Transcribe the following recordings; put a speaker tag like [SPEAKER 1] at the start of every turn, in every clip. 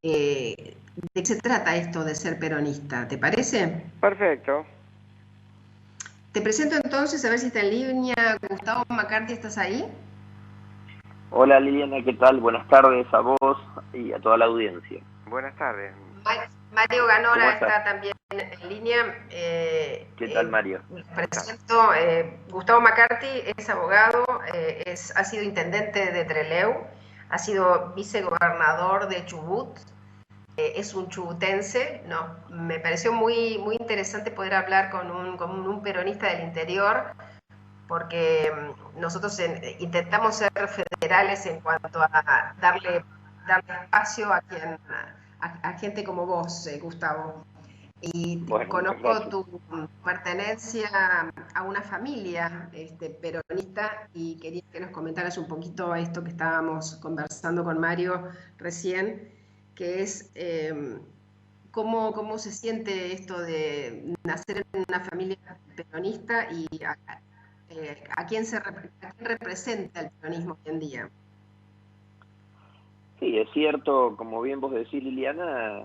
[SPEAKER 1] de qué se trata esto de ser peronista, ¿te parece?
[SPEAKER 2] Perfecto.
[SPEAKER 1] Te presento entonces, a ver si está en línea. Gustavo McCarthy, ¿estás ahí?
[SPEAKER 3] Hola Liliana, ¿qué tal? Buenas tardes a vos y a toda la audiencia.
[SPEAKER 2] Buenas tardes.
[SPEAKER 1] Mario
[SPEAKER 3] ¿Cómo
[SPEAKER 1] Ganora
[SPEAKER 3] estás?
[SPEAKER 1] está también en línea.
[SPEAKER 3] ¿Qué tal, Mario?
[SPEAKER 1] Presento, Gustavo McCarthy es abogado, ha sido intendente de Trelew, ha sido vicegobernador de Chubut, es un chubutense. No, me pareció muy interesante poder hablar con un peronista del interior, porque nosotros intentamos ser federales en cuanto a darle espacio a gente como vos, Gustavo. Y
[SPEAKER 3] Bueno, muchas
[SPEAKER 1] conozco
[SPEAKER 3] gracias.
[SPEAKER 1] tu pertenencia a una familia peronista, y quería que nos comentaras un poquito esto que estábamos conversando con Mario recién, que es cómo se siente esto de nacer en una familia peronista y a quién representa el peronismo hoy en día.
[SPEAKER 3] Sí, es cierto, como bien vos decís, Liliana,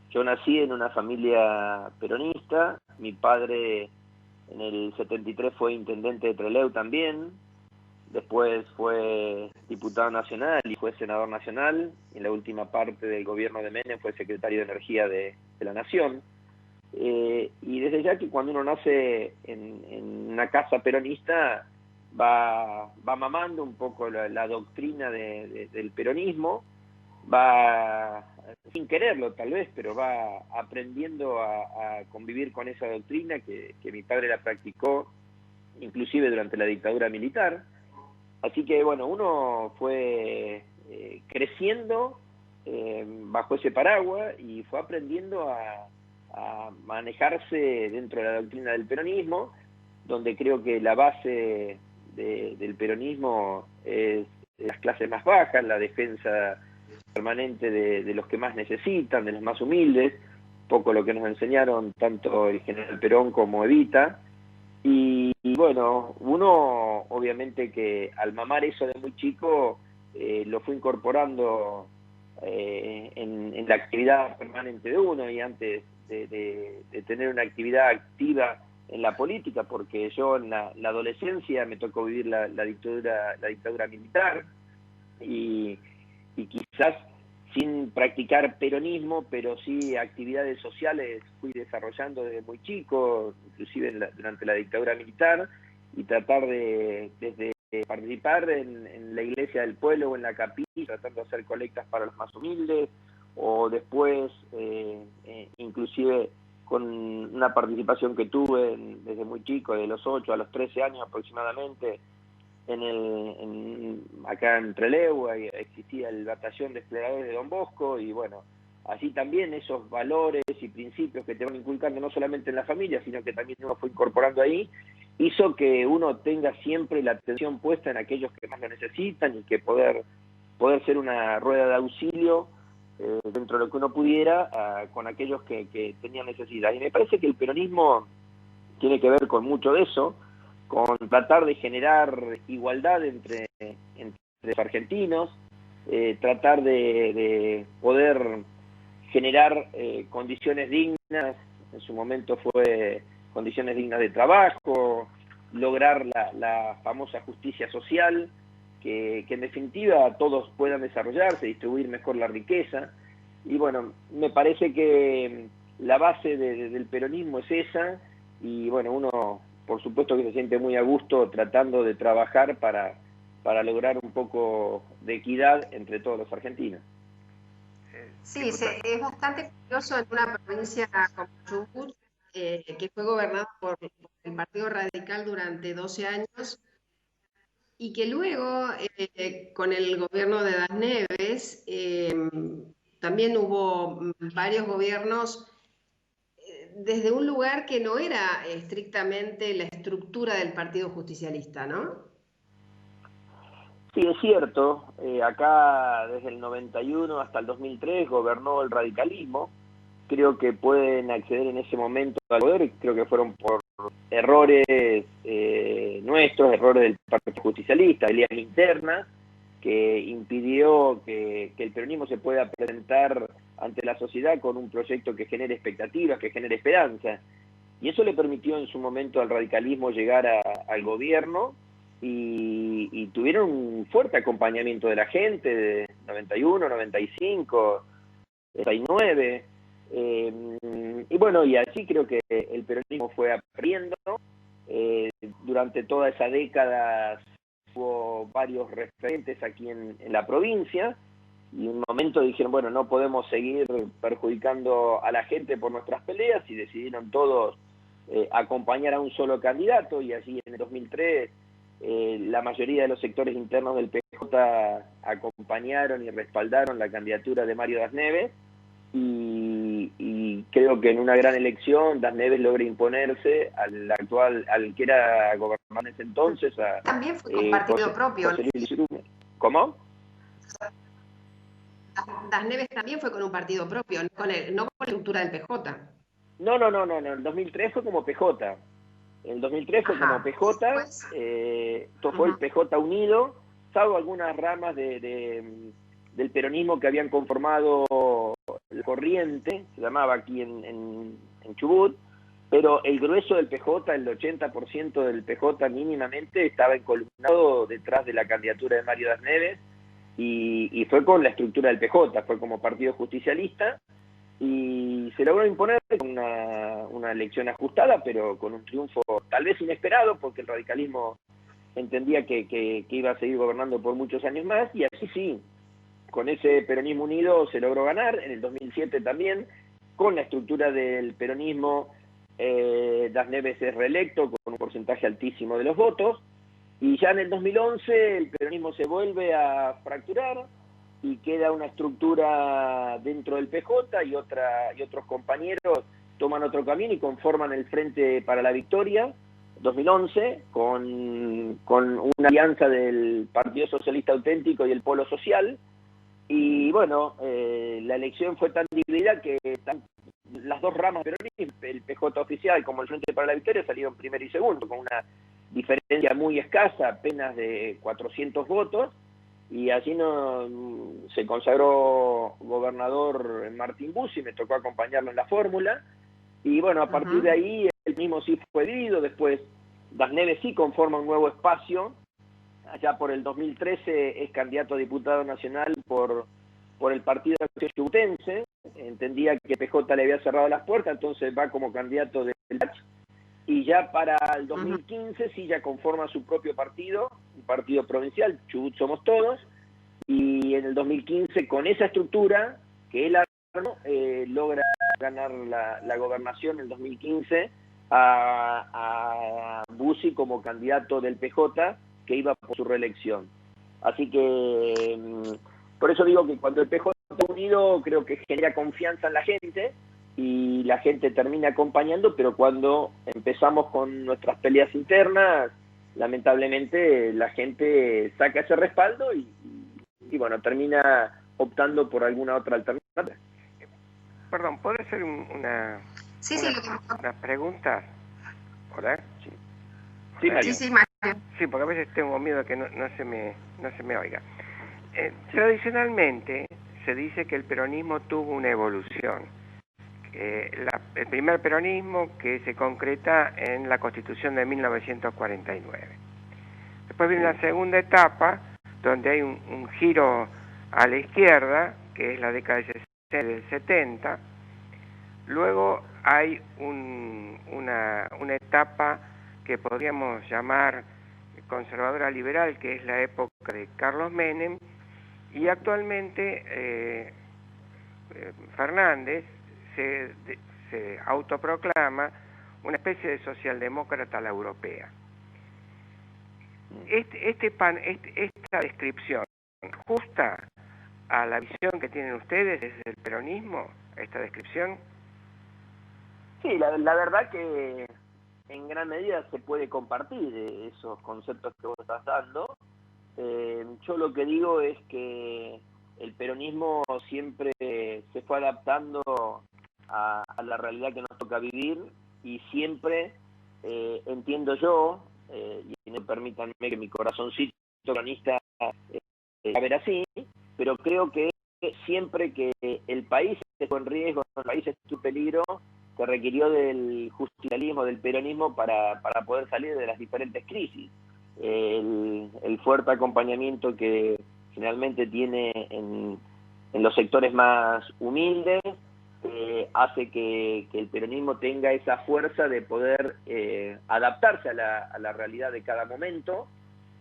[SPEAKER 3] yo nací en una familia peronista. Mi padre en el 73 fue intendente de Trelew también, después fue diputado nacional y fue senador nacional, y en la última parte del gobierno de Menem fue secretario de Energía de la Nación. Y desde ya que cuando uno nace en una casa peronista va mamando un poco la doctrina del peronismo, va sin quererlo tal vez, pero va aprendiendo a convivir con esa doctrina que mi padre la practicó inclusive durante la dictadura militar. Así que bueno, uno fue creciendo bajo ese paraguas y fue aprendiendo a manejarse dentro de la doctrina del peronismo, donde creo que la base del peronismo es las clases más bajas, la defensa permanente de los que más necesitan, de los más humildes, poco lo que nos enseñaron tanto el general Perón como Evita. Y bueno, uno obviamente que al mamar eso de muy chico lo fue incorporando en la actividad permanente de uno, y antes de tener una actividad activa en la política, porque yo en la adolescencia me tocó vivir la dictadura militar, y, y quizás sin practicar peronismo, pero sí actividades sociales fui desarrollando desde muy chico, inclusive durante la dictadura militar, y tratar desde participar en la iglesia del pueblo o en la capilla, tratando de hacer colectas para los más humildes, o después inclusive con una participación que tuve desde muy chico, de los 8 a los 13 años aproximadamente, acá en Trelew existía el batallón de exploradores de Don Bosco, y bueno, así también esos valores y principios que te van inculcando no solamente en la familia, sino que también uno fue incorporando ahí, hizo que uno tenga siempre la atención puesta en aquellos que más lo necesitan, y que poder ser una rueda de auxilio dentro de lo que uno pudiera con aquellos que tenían necesidad. Y me parece que el peronismo tiene que ver con mucho de eso, con tratar de generar igualdad entre los argentinos, tratar de poder generar condiciones dignas. En su momento fue condiciones dignas de trabajo, lograr la famosa justicia social, que en definitiva todos puedan desarrollarse, distribuir mejor la riqueza. Y bueno, me parece que la base del peronismo es esa, y bueno, uno por supuesto que se siente muy a gusto tratando de trabajar para lograr un poco de equidad entre todos los argentinos.
[SPEAKER 1] Sí, es bastante curioso en una provincia como Chubut, que fue gobernada por el Partido Radical durante 12 años, y que luego, con el gobierno de Das Neves, también hubo varios gobiernos desde un lugar que no era estrictamente la estructura del Partido Justicialista, ¿no?
[SPEAKER 3] Sí, es cierto, acá desde el 91 hasta el 2003 gobernó el radicalismo. Creo que pueden acceder en ese momento al poder, creo que fueron por errores nuestros, errores del Partido Justicialista, peleas internas, que impidió que el peronismo se pueda presentar ante la sociedad con un proyecto que genere expectativas, que genere esperanza. Y eso le permitió en su momento al radicalismo llegar al gobierno y tuvieron un fuerte acompañamiento de la gente, de 91, 95, 69. Y bueno, y así creo que el peronismo fue aprendiendo. Durante toda esa década hubo varios referentes aquí en la provincia, y en un momento dijeron, bueno, no podemos seguir perjudicando a la gente por nuestras peleas, y decidieron todos acompañar a un solo candidato, y allí en el 2003 la mayoría de los sectores internos del PJ acompañaron y respaldaron la candidatura de Mario Das Neves, y creo que en una gran elección Das Neves logra imponerse al que era gobernador en ese entonces,
[SPEAKER 1] También fue con partido propio.
[SPEAKER 3] José Luis Cirume. ¿Cómo?
[SPEAKER 1] Das Neves también fue con un partido propio, no con la estructura del PJ.
[SPEAKER 3] No, en el 2003 fue como PJ. En el 2003 fue como PJ,
[SPEAKER 1] Pues,
[SPEAKER 3] esto fue el PJ unido, salvo algunas ramas del peronismo que habían conformado la Corriente, se llamaba aquí en Chubut, pero el grueso del PJ, el 80% del PJ mínimamente, estaba encolumnado detrás de la candidatura de Mario Das Neves, y fue con la estructura del PJ, fue como partido justicialista, y se logró imponer con una elección ajustada, pero con un triunfo tal vez inesperado, porque el radicalismo entendía que iba a seguir gobernando por muchos años más, y así sí, con ese peronismo unido se logró ganar. En el 2007 también, con la estructura del peronismo, Das Neves es reelecto con un porcentaje altísimo de los votos, y ya en el 2011 el peronismo se vuelve a fracturar, y queda una estructura dentro del PJ, y otros compañeros toman otro camino y conforman el Frente para la Victoria 2011 con una alianza del Partido Socialista Auténtico y el Polo Social. Y bueno, la elección fue tan dividida que las dos ramas peronistas, el PJ oficial como el Frente para la Victoria, salieron primero y segundo, con una diferencia muy escasa, apenas de 400 votos, y allí se consagró gobernador Martín Bussi, me tocó acompañarlo en la fórmula, y bueno, a partir de ahí el mismo sí fue dividido. Después Das Neves sí conforma un nuevo espacio, allá por el 2013 es candidato a diputado nacional por el Partido de Acción Chubutense, entendía que PJ le había cerrado las puertas, entonces va como candidato del PACH, y ya para el 2015 sí ya conforma su propio partido, un partido provincial, Chubut Somos Todos, y en el 2015 con esa estructura que él armó, logra ganar la gobernación en el 2015 a Bussi como candidato del PJ, que iba por su reelección. Así que por eso digo que cuando el PJ está unido, creo que genera confianza en la gente, y la gente termina acompañando, pero cuando empezamos con nuestras peleas internas, lamentablemente la gente saca ese respaldo y bueno, termina optando por alguna otra alternativa.
[SPEAKER 2] Perdón, ¿puedo hacer una pregunta? ¿Hola?
[SPEAKER 3] Sí.
[SPEAKER 2] Sí,
[SPEAKER 3] Mario.
[SPEAKER 1] Sí, Mario.
[SPEAKER 2] Sí, porque a veces tengo miedo de que no se me oiga. Tradicionalmente se dice que el peronismo tuvo una evolución. El primer peronismo que se concreta en la Constitución de 1949. Después viene la segunda etapa, donde hay un giro a la izquierda, que es la década del 70. Luego hay una etapa que podríamos llamar conservadora liberal, que es la época de Carlos Menem, y actualmente Fernández se autoproclama una especie de socialdemócrata a la europea. Esta descripción justa a la visión que tienen ustedes desde el peronismo, esta descripción.
[SPEAKER 3] Sí, la verdad que en gran medida se puede compartir esos conceptos que vos estás dando. Yo lo que digo es que el peronismo siempre se fue adaptando a la realidad que nos toca vivir, y siempre entiendo yo, y no permítanme que mi corazoncito peronista a ver así, pero creo que siempre que el país estuvo en riesgo, el país estuvo en peligro, se requirió del justicialismo, del peronismo para poder salir de las diferentes crisis. El fuerte acompañamiento que generalmente tiene en los sectores más humildes hace que el peronismo tenga esa fuerza de poder adaptarse a la realidad de cada momento.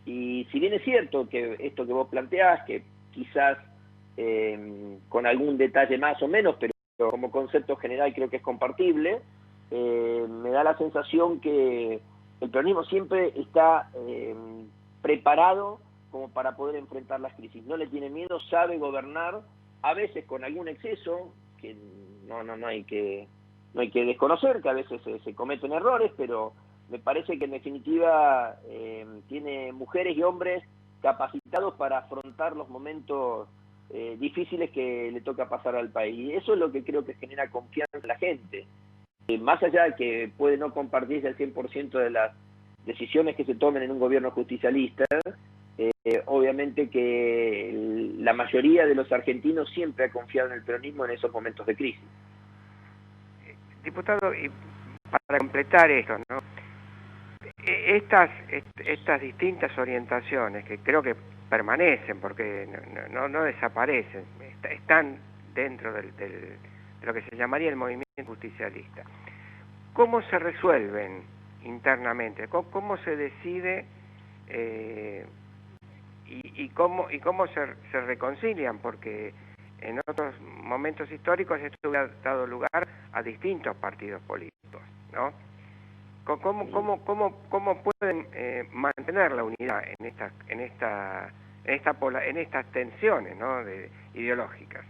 [SPEAKER 3] Y si bien es cierto que esto que vos planteás, que quizás con algún detalle más o menos, pero como concepto general creo que es compartible, me da la sensación que el peronismo siempre está preparado como para poder enfrentar las crisis. No le tiene miedo, sabe gobernar, a veces con algún exceso, que no hay que desconocer, que a veces se cometen errores, pero me parece que en definitiva tiene mujeres y hombres capacitados para afrontar los momentos difíciles que le toca pasar al país. Y eso es lo que creo que genera confianza en la gente. Más allá de que puede no compartirse el 100% de las decisiones que se tomen en un gobierno justicialista, obviamente que la mayoría de los argentinos siempre ha confiado en el peronismo en esos momentos de crisis.
[SPEAKER 2] Diputado, y para completar esto, ¿no? Estas distintas orientaciones que creo que permanecen porque no desaparecen, están dentro de lo que se llamaría el movimiento justicialista. ¿Cómo se resuelven internamente? ¿Cómo se decide y cómo se reconcilian? Porque en otros momentos históricos esto ha dado lugar a distintos partidos políticos, ¿no? ¿Cómo pueden mantener la unidad en estas tensiones, ¿no? ideológicas?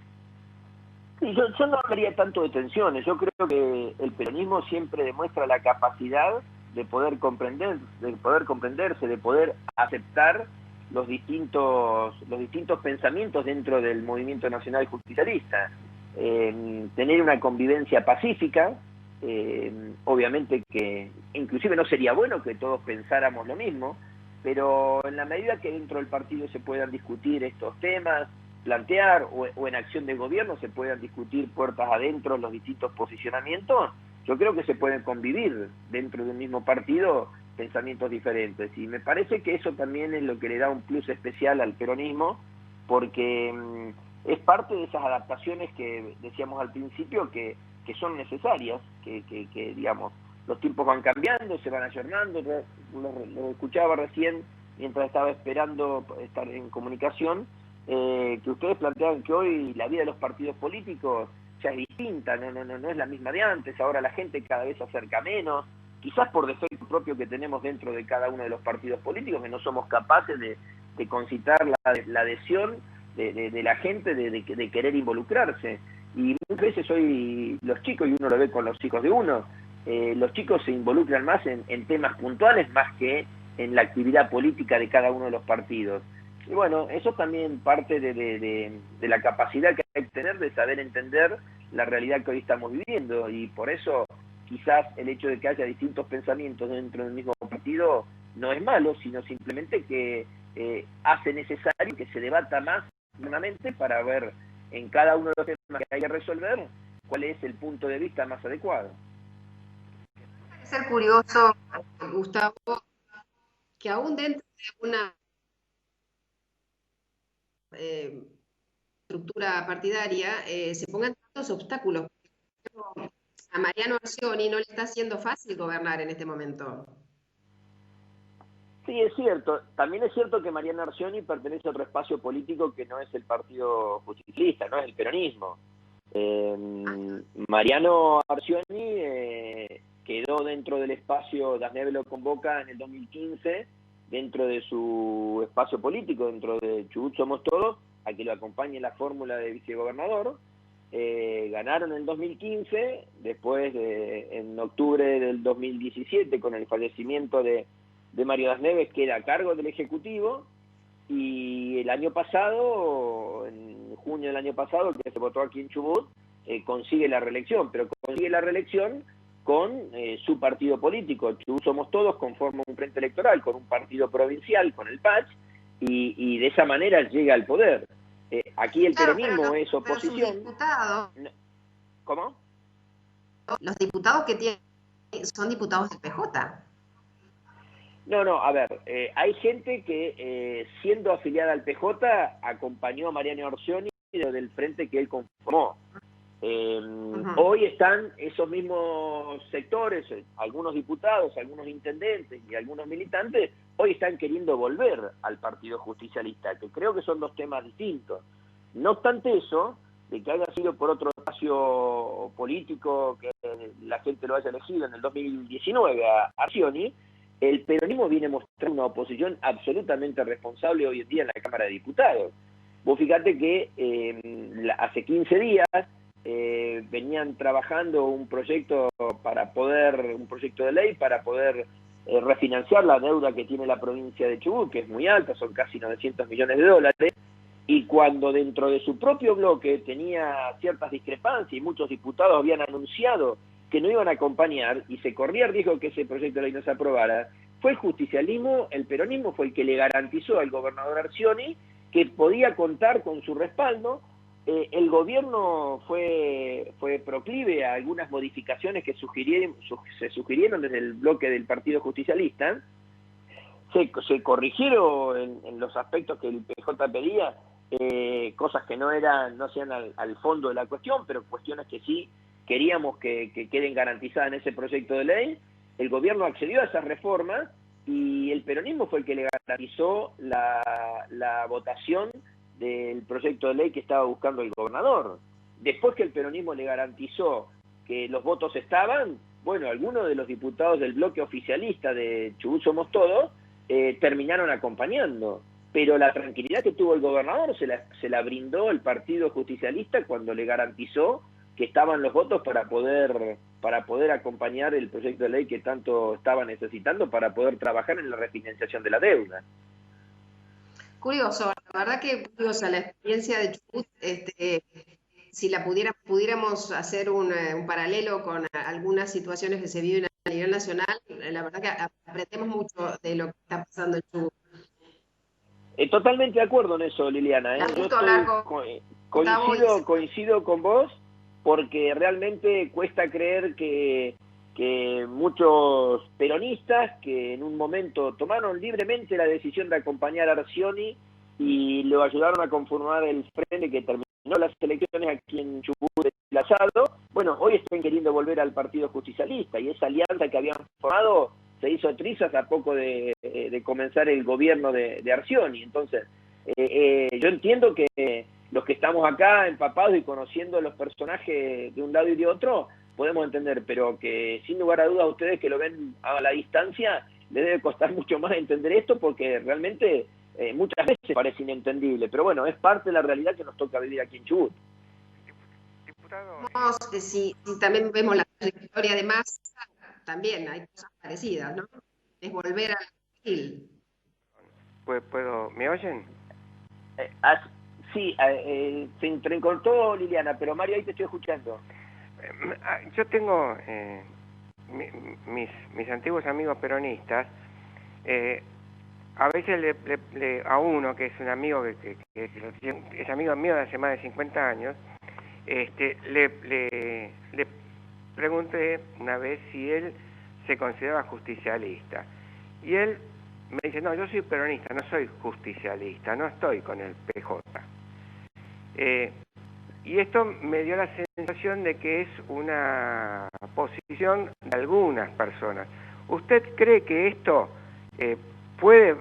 [SPEAKER 3] Sí, yo no hablaría tanto de tensiones. Yo creo que el peronismo siempre demuestra la capacidad de poder comprenderse, de poder aceptar los distintos pensamientos dentro del movimiento nacional justicialista, tener una convivencia pacífica. Obviamente que inclusive no sería bueno que todos pensáramos lo mismo, pero en la medida que dentro del partido se puedan discutir estos temas, plantear o en acción de gobierno se puedan discutir puertas adentro los distintos posicionamientos, yo creo que se pueden convivir dentro de un mismo partido pensamientos diferentes, y me parece que eso también es lo que le da un plus especial al peronismo, porque es parte de esas adaptaciones que decíamos al principio que son necesarias, que digamos, los tiempos van cambiando, se van ayornando. Lo escuchaba recién mientras estaba esperando estar en comunicación, que ustedes planteaban que hoy la vida de los partidos políticos ya es distinta, no es la misma de antes. Ahora la gente cada vez se acerca menos, quizás por defecto propio que tenemos dentro de cada uno de los partidos políticos, que no somos capaces de concitar la adhesión de la gente, de querer involucrarse. Y muchas veces hoy los chicos, y uno lo ve con los hijos de uno, los chicos se involucran más en temas puntuales más que en la actividad política de cada uno de los partidos. Y bueno, eso también parte de la capacidad que hay que tener de saber entender la realidad que hoy estamos viviendo, y por eso quizás el hecho de que haya distintos pensamientos dentro del mismo partido no es malo, sino simplemente que hace necesario que se debata más internamente para ver en cada uno de los temas que hay que resolver cuál es el punto de vista más adecuado.
[SPEAKER 1] Es ser curioso, Gustavo, que aún dentro de una estructura partidaria se pongan tantos obstáculos. A Mariano Arcioni no le está siendo fácil gobernar en este momento.
[SPEAKER 3] Sí, es cierto. También es cierto que Mariano Arcioni pertenece a otro espacio político que no es el Partido Justicialista, no es el peronismo. Mariano Arcioni quedó dentro del espacio, Das Neves lo convoca en el 2015, dentro de su espacio político, dentro de Chubut Somos Todos, a que lo acompañe en la fórmula de vicegobernador. Ganaron en 2015, después en octubre del 2017, con el fallecimiento de Mario Das Neves, queda a cargo del Ejecutivo, y el año pasado, en junio del año pasado, que se votó aquí en Chubut, consigue la reelección, pero consigue la reelección con su partido político. Chubut Somos Todos conforma un frente electoral con un partido provincial, con el PACH, y de esa manera llega al poder. Aquí el
[SPEAKER 1] Claro,
[SPEAKER 3] peronismo es
[SPEAKER 1] pero sus
[SPEAKER 3] oposición.
[SPEAKER 1] diputados,
[SPEAKER 3] ¿Cómo?
[SPEAKER 1] los diputados que tienen son diputados del PJ.
[SPEAKER 3] No, a ver, hay gente que siendo afiliada al PJ acompañó a Mariano Arcioni del frente que él conformó. Hoy están esos mismos sectores, algunos diputados, algunos intendentes y algunos militantes, hoy están queriendo volver al Partido Justicialista, que creo que son dos temas distintos. No obstante eso, de que haya sido por otro espacio político que la gente lo haya elegido en el 2019 a Arcioni, el peronismo viene mostrando una oposición absolutamente responsable hoy en día en la Cámara de Diputados. Vos fíjate que hace 15 días venían trabajando un proyecto de ley para poder refinanciar la deuda que tiene la provincia de Chubut, que es muy alta, son casi 900 millones de dólares, y cuando dentro de su propio bloque tenía ciertas discrepancias y muchos diputados habían anunciado que no iban a acompañar y se corría el riesgo que ese proyecto de ley no se aprobara, fue el justicialismo, el peronismo fue el que le garantizó al gobernador Arcioni que podía contar con su respaldo. El gobierno fue proclive a algunas modificaciones que se sugirieron desde el bloque del Partido Justicialista, se corrigieron en los aspectos que el PJ pedía, cosas que no sean al fondo de la cuestión, pero cuestiones que sí queríamos que queden garantizadas en ese proyecto de ley. El gobierno accedió a esas reformas y el peronismo fue el que le garantizó la votación del proyecto de ley que estaba buscando el gobernador. Después que el peronismo le garantizó que los votos estaban, bueno, algunos de los diputados del bloque oficialista de Chubut Somos Todos terminaron acompañando, pero la tranquilidad que tuvo el gobernador se la brindó el Partido Justicialista cuando le garantizó que estaban los votos para poder acompañar el proyecto de ley que tanto estaba necesitando para poder trabajar en la refinanciación de la deuda.
[SPEAKER 1] Curioso, la verdad que curiosa la experiencia de Chubut. Si la pudiéramos hacer un paralelo con algunas situaciones que se viven a nivel nacional, la verdad que aprendemos mucho de lo que está pasando en Chubut.
[SPEAKER 3] Totalmente de acuerdo en eso, Liliana.
[SPEAKER 1] La
[SPEAKER 3] Yo
[SPEAKER 1] justo hablar con Gustavo
[SPEAKER 3] coincido con vos, porque realmente cuesta creer que muchos peronistas que en un momento tomaron libremente la decisión de acompañar a Arcioni y lo ayudaron a conformar el frente que terminó las elecciones aquí en Chubut el asado, bueno, hoy están queriendo volver al Partido Justicialista, y esa alianza que habían formado se hizo trizas a poco de comenzar el gobierno de Arcioni. Entonces, yo entiendo que los que estamos acá empapados y conociendo los personajes de un lado y de otro, podemos entender, pero que sin lugar a dudas a ustedes que lo ven a la distancia, les debe costar mucho más entender esto, porque realmente muchas veces parece inentendible, pero bueno, es parte de la realidad que nos toca vivir aquí en Chubut.
[SPEAKER 2] Diputado,
[SPEAKER 1] si también vemos la trayectoria de Massa, también hay cosas parecidas, ¿no? Es volver al Brasil.
[SPEAKER 2] ¿Me oyen?
[SPEAKER 3] Sí, se entrecortó Liliana, pero Mario, ahí te estoy escuchando.
[SPEAKER 2] Yo tengo mis antiguos amigos peronistas, a veces a uno que es un amigo que es amigo mío de hace más de 50 años, le pregunté una vez si él se consideraba justicialista, y él me dice: no, yo soy peronista, no soy justicialista, no estoy con el PJ. Y esto me dio la sensación de que es una posición de algunas personas. ¿Usted cree que esto puede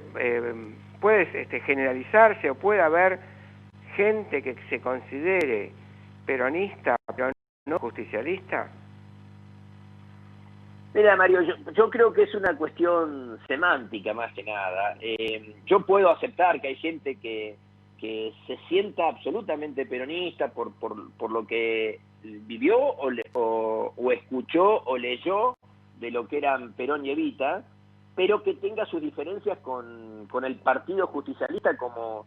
[SPEAKER 2] generalizarse, o puede haber gente que se considere peronista pero no justicialista?
[SPEAKER 3] Mira, Mario, yo creo que es una cuestión semántica más que nada. Yo puedo aceptar que hay gente que se sienta absolutamente peronista por lo que vivió o escuchó o leyó de lo que eran Perón y Evita, pero que tenga sus diferencias con el Partido Justicialista como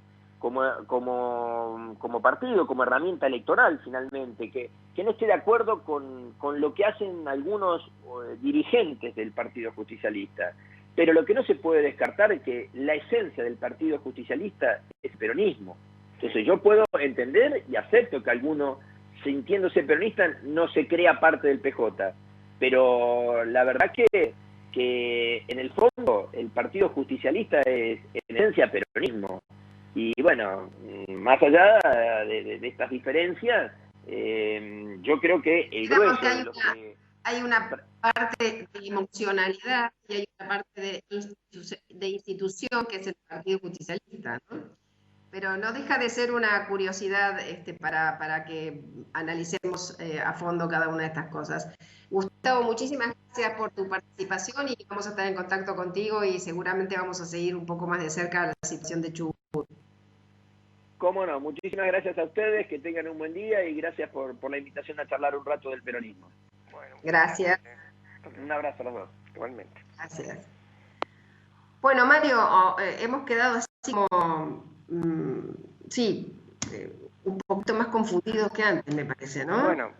[SPEAKER 3] partido, como herramienta electoral finalmente, que no esté de acuerdo con lo que hacen algunos dirigentes del Partido Justicialista. pero lo que no se puede descartar es que la esencia del Partido Justicialista es peronismo. Entonces yo puedo entender y acepto que alguno, sintiéndose peronista, no se crea parte del PJ, pero la verdad que en el fondo el Partido Justicialista es en esencia peronismo. Y bueno, más allá de estas diferencias, yo creo que el grueso de los que...
[SPEAKER 1] Hay una parte de emocionalidad y hay una parte de institución que es el Partido Justicialista, ¿no? Pero no deja de ser una curiosidad para que analicemos a fondo cada una de estas cosas. Gustavo, muchísimas gracias por tu participación y vamos a estar en contacto contigo y seguramente vamos a seguir un poco más de cerca la situación de Chubut.
[SPEAKER 3] Cómo no, muchísimas gracias a ustedes, que tengan un buen día y gracias por la invitación a charlar un rato del peronismo.
[SPEAKER 2] Bueno,
[SPEAKER 1] gracias.
[SPEAKER 3] Un abrazo a los dos.
[SPEAKER 2] Igualmente.
[SPEAKER 1] Gracias. Bueno, Mario, hemos quedado así como, sí, un poquito más confundidos que antes, me parece, ¿no?
[SPEAKER 2] Bueno,